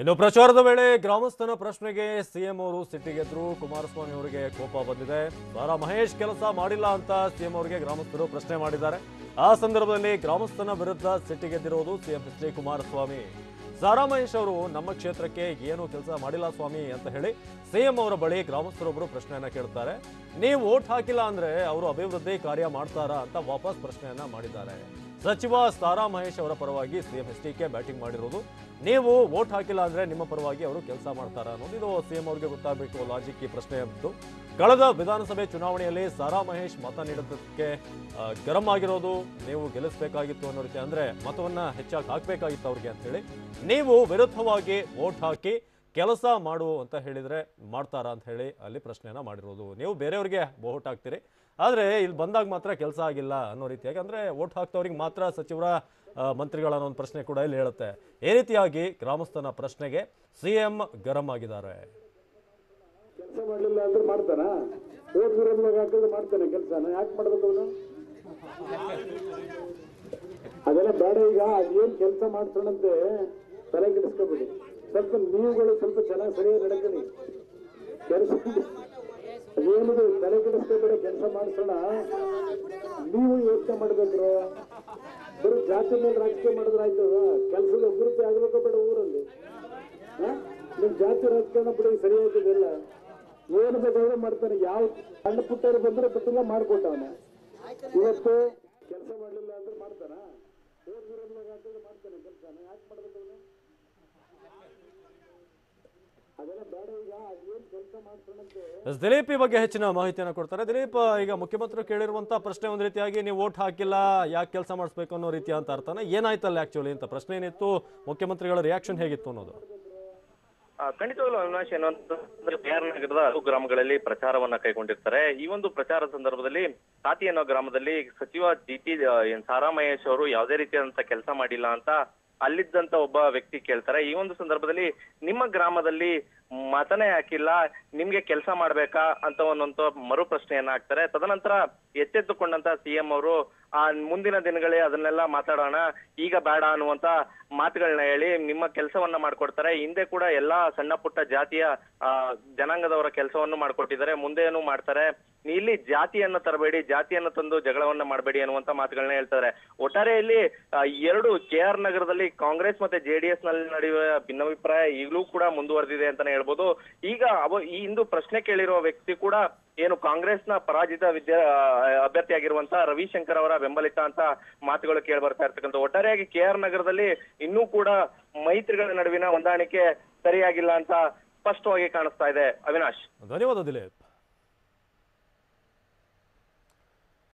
ಇನ್ನು ಪ್ರಚಾರದ ವೇಳೆ ಗ್ರಾಮಸ್ಥನ ಪ್ರಶ್ನೆಗೆ ಸಿಎಂ ಅವರು ಸಿಟ್ಟಿಗೆದ್ರು. ಕುಮಾರಸ್ವಾಮಿ ಅವರಿಗೆ ಕೋಪ ಬಂದಿದೆ. ಸಾರಾ ಮಹೇಶ್ ಕೆಲಸ ಮಾಡಿಲ್ಲ ಅಂತ ಸಿಎಂ ಅವರಿಗೆ ಗ್ರಾಮಸ್ಥರು ಪ್ರಶ್ನೆ ಮಾಡಿದ್ದಾರೆ. ಆ ಸಂದರ್ಭದಲ್ಲಿ ಗ್ರಾಮಸ್ಥನ ವಿರುದ್ಧ ಸಿಟ್ಟಿಗೆದ್ದಿರೋದು CM H D Kumaraswamy. Sara Mahesh ಅವರು ನಮ್ಮ ಕ್ಷೇತ್ರಕ್ಕೆ ಏನು ಕೆಲಸ ಮಾಡಿಲ್ಲ ಸ್ವಾಮಿ ಅಂತ ಹೇಳಿ ಸಿಎಂ ಅವರ ಬಳಿ ಗ್ರಾಮಸ್ಥರೊಬ್ಬರು ಪ್ರಶ್ನೆಯನ್ನ ಕೇಳ್ತಾರೆ. ನೀವು ವೋಟ್ ಹಾಕಿಲ್ಲ ಅಂದ್ರೆ ಅವರು ಅಭಿವೃದ್ಧಿ ಕಾರ್ಯ ಮಾಡ್ತಾರಾ ಅಂತ ವಾಪಸ್ ಪ್ರಶ್ನೆಯನ್ನ ಮಾಡಿದ್ದಾರೆ. ಸಚಿವ ಸಾರಾ ಮಹೇಶ್ ಅವರ ಪರವಾಗಿ CM H D K batting ಮಾಡಿರೋದು. ನೀವು ವೋಟ್ ಹಾಕಿಲ್ಲ ಅಂದ್ರೆ ನಿಮ್ಮ ಪರವಾಗಿ ಅವರು ಕೆಲಸ ಮಾಡ್ತಾರ ಅನ್ನೋದು ಇದು ಸಿಎಂ ಅವರಿಗೆ ಗೊತ್ತಾಗಬೇಕು ಲಾಜಿಕ್ ಈ ಪ್ರಶ್ನೆ ಅಂತ. ಕಳೆದ ವಿಧಾನಸಭೆ ಚುನಾವಣೆಯಲ್ಲಿ ಸಾರಾ ಮಹೇಶ್ ಮತ ನೀಡೋದಕ್ಕೆ ಗರಂ ಆಗಿರೋದು. ನೀವು ಗೆಲ್ಲಿಸಬೇಕಾಗಿತ್ತು ಅನ್ನೋ ರೀತಿ, ಅಂದ್ರೆ ಮತವನ್ನ ಹೆಚ್ಚಾಗಿ ಹಾಕಬೇಕಾಗಿತ್ತು ಅವ್ರಿಗೆ ಅಂತ ಹೇಳಿ ನೀವು ವಿರುದ್ಧವಾಗಿ ವೋಟ್ ಹಾಕಿ ಕೆಲಸ ಮಾಡು ಅಂತ ಹೇಳಿದ್ರೆ ಮಾಡ್ತಾರಾ ಅಂತ ಹೇಳಿ ಅಲ್ಲಿ ಪ್ರಶ್ನೆಯನ್ನ ಮಾಡಿರೋದು. ನೀವು ಬೇರೆಯವ್ರಿಗೆ ವೋಟ್ ಹಾಕ್ತೀರಿ, ಆದ್ರೆ ಇಲ್ಲಿ ಬಂದಾಗ ಮಾತ್ರ ಕೆಲಸ ಆಗಿಲ್ಲ ಅನ್ನೋ ರೀತಿಯಾಗಿ, ಅಂದ್ರೆ ವೋಟ್ ಹಾಕ್ತವ್ರಿಗೆ ಮಾತ್ರ ಸಚಿವರ ಮಂತ್ರಿಗಳ ಅನ್ನೋ ಒಂದು ಪ್ರಶ್ನೆ ಕೂಡ ಇಲ್ಲಿ ಹೇಳುತ್ತೆ. ಈ ರೀತಿಯಾಗಿ ಗ್ರಾಮಸ್ಥನ ಪ್ರಶ್ನೆಗೆ ಸಿಎಂ ಗರಂ ಆಗಿದ್ದಾರೆ. ಕೆಲಸ ಮಾಡಲಿಲ್ಲ ಅಂದ್ರೆ ಮಾಡ್ತಾನ, ಓಟ್ ವಿರೋಧವಾಗಿ ಹಾಕಿದ್ರೆ ಮಾಡ್ತಾನೆ ಕೆಲಸನ, ಯಾಕೆ ಮಾಡ್ಬೇಕು ಅವನು? ಅದೆಲ್ಲ ಬೇಡ. ಈಗ ಅದೇನ್ ಕೆಲಸ ಮಾಡ್ತಾನಂತೆ ತಲೆ ಕೆಡಿಸ್ಕೊಬಿಡಿ. ಸ್ವಲ್ಪ ನೀವುಗಳು ಸ್ವಲ್ಪ ಚೆನ್ನಾಗಿ ಸರಿಯಾಗಿ ನಡ್ಕೊಳ್ಳಿ. ಕೆಲಸ ಅದೇನಿದೆ ತಲೆ ಕೆಡಿಸ್ಕೊಬೇಡ, ಕೆಲಸ ಮಾಡಿಸೋಣ. ನೀವು ಯೋಚನೆ ಮಾಡ್ಬೇಕ್ರು. ಬರೀ ಜಾತಿ ಮೇಲೆ ರಾಜಕೀಯ ಮಾಡಿದ್ರಾಯ್ತು. ಕೆಲಸದ ಅಭಿವೃದ್ಧಿ ಆಗ್ಬೇಕು ಬೇಡ ಊರಲ್ಲಿ. ನಿಮ್ ಜಾತಿ ರಾಜಕಾರಣ ಬಿಡಿ, ಸರಿಯಾಗಿದೆಲ್ಲ. ಏನು ಬೇಕಾದ್ರೆ ಮಾಡ್ತಾನೆ. ಯಾವ ಸಣ್ಣ ಪುಟ್ಟರು ಬಂದ್ರೆ ಬಿಟ್ಟಿಲ್ಲ ಮಾಡ್ಕೊಟ್ಟವನ. ಇವತ್ತು ಕೆಲಸ ಮಾಡ್ಲಿಲ್ಲ ಅಂದ್ರೆ ಮಾಡ್ತಾನ, ಓಟ್ ವಿರೋಧವಾಗಿ ಹಾಕಿದ್ರೆ ಮಾಡ್ತಾನೆ ಕೆಲಸನ, ಯಾಕೆ ಮಾಡ್ಬೇಕು ಅವನು? ಅದೆಲ್ಲ ಬೇಡ. ಈಗ ಅದೇನ್ ಕೆಲಸ ಮಾಡ್ತಾನಂತೆ. ದಿಲೀಪ್ ಈ ಬಗ್ಗೆ ಹೆಚ್ಚಿನ ಮಾಹಿತಿಯನ್ನು ಕೊಡ್ತಾರೆ. ದಿಲೀಪ್, ಈಗ ಮುಖ್ಯಮಂತ್ರಿ ಕೇಳಿರುವಂತ ಪ್ರಶ್ನೆ ಒಂದ್ ರೀತಿಯಾಗಿ ನೀವು ವೋಟ್ ಹಾಕಿಲ್ಲ, ಯಾಕೆ ಕೆಲಸ ಮಾಡಿಸ್ಬೇಕು ಅನ್ನೋ ರೀತಿ ಅಂತ ಅರ್ಥನ ಏನಾಯ್ತಲ್ಲ ಆಕ್ಚುಲಿ ಅಂತ ಪ್ರಶ್ನೆ ಏನಿತ್ತು, ಮುಖ್ಯಮಂತ್ರಿಗಳ ರಿಯಾಕ್ಷನ್ ಹೇಗಿತ್ತು ಅನ್ನೋದು. ಖಂಡಿತವಾಗ್ಲೂ ಅವಿನಾಶ್, ಏನಂತಂದ್ರೆ ಬಿಆರ್ ನಗರದ 6 ಗ್ರಾಮಗಳಲ್ಲಿ ಪ್ರಚಾರವನ್ನ ಕೈಗೊಂಡಿರ್ತಾರೆ. ಈ ಒಂದು ಪ್ರಚಾರ ಸಂದರ್ಭದಲ್ಲಿ ಸಾತಿ ಅನ್ನೋ ಗ್ರಾಮದಲ್ಲಿ ಸಚಿವ ಜಿಟಿ ಸಾರಾ ಮಹೇಶ್ ಅವರು ಯಾವುದೇ ರೀತಿಯಾದಂತ ಕೆಲಸ ಮಾಡಿಲ್ಲ ಅಂತ ಅಲ್ಲಿದ್ದಂತ ಒಬ್ಬ ವ್ಯಕ್ತಿ ಕೇಳ್ತಾರೆ. ಈ ಒಂದು ಸಂದರ್ಭದಲ್ಲಿ ನಿಮ್ಮ ಗ್ರಾಮದಲ್ಲಿ ಮತನೇ ಹಾಕಿಲ್ಲ, ನಿಮ್ಗೆ ಕೆಲಸ ಮಾಡ್ಬೇಕಾ ಅಂತ ಒಂದೊಂದು ಮರು ಪ್ರಶ್ನೆಯನ್ನ ಹಾಕ್ತಾರೆ. ತದನಂತರ ಎಚ್ಚೆತ್ತುಕೊಂಡಂತ ಸಿಎಂ ಅವರು ಮುಂದಿನ ದಿನಗಳೇ ಅದನ್ನೆಲ್ಲ ಮಾತಾಡೋಣ, ಈಗ ಬೇಡ ಅನ್ನುವಂತ ಮಾತುಗಳನ್ನ ಹೇಳಿ ನಿಮ್ಮ ಕೆಲಸವನ್ನ ಮಾಡ್ಕೊಡ್ತಾರೆ. ಹಿಂದೆ ಕೂಡ ಎಲ್ಲಾ ಸಣ್ಣ ಪುಟ್ಟ ಜಾತಿಯ ಜನಾಂಗದವರ ಕೆಲಸವನ್ನು ಮಾಡ್ಕೊಟ್ಟಿದ್ದಾರೆ, ಮುಂದೇನು ಮಾಡ್ತಾರೆ. ಇಲ್ಲಿ ಜಾತಿಯನ್ನ ತರಬೇಡಿ, ಜಾತಿಯನ್ನ ತಂದು ಜಗಳವನ್ನ ಮಾಡಬೇಡಿ ಅನ್ನುವಂತ ಮಾತುಗಳನ್ನ ಹೇಳ್ತಾರೆ. ಒಟ್ಟಾರೆಯಲ್ಲಿ ಎರಡು KR ನಗರದಲ್ಲಿ ಕಾಂಗ್ರೆಸ್ ಮತ್ತೆ JDS ನಲ್ಲಿ ನಡೆಯುವ ಭಿನ್ನಾಭಿಪ್ರಾಯ ಈಗಲೂ ಕೂಡ ಮುಂದುವರೆದಿದೆ ಅಂತಾನೆ ಹೇಳ್ಬೋದು. ಈಗ ಈ ಇಂದು ಪ್ರಶ್ನೆ ಕೇಳಿರುವ ವ್ಯಕ್ತಿ ಕೂಡ ಏನು ಕಾಂಗ್ರೆಸ್ನ ಪರಾಜಿತ ಅಭ್ಯರ್ಥಿಯಾಗಿರುವಂತ ರವಿಶಂಕರ್ ಅವರ ಬೆಂಬಲಿತ ಅಂತ ಮಾತುಗಳು ಕೇಳಿ ಬರ್ತಾ ಇರ್ತಕ್ಕಂಥ. ಒಟ್ಟಾರೆಯಾಗಿ KR ನಗರದಲ್ಲಿ ಇನ್ನೂ ಕೂಡ ಮೈತ್ರಿಗಳ ನಡುವಿನ ಹೊಂದಾಣಿಕೆ ಸರಿಯಾಗಿಲ್ಲ ಅಂತ ಸ್ಪಷ್ಟವಾಗಿ ಕಾಣಿಸ್ತಾ ಇದೆ. ಅವಿನಾಶ್, ಧನ್ಯವಾದ ದಿಲೀಪ್.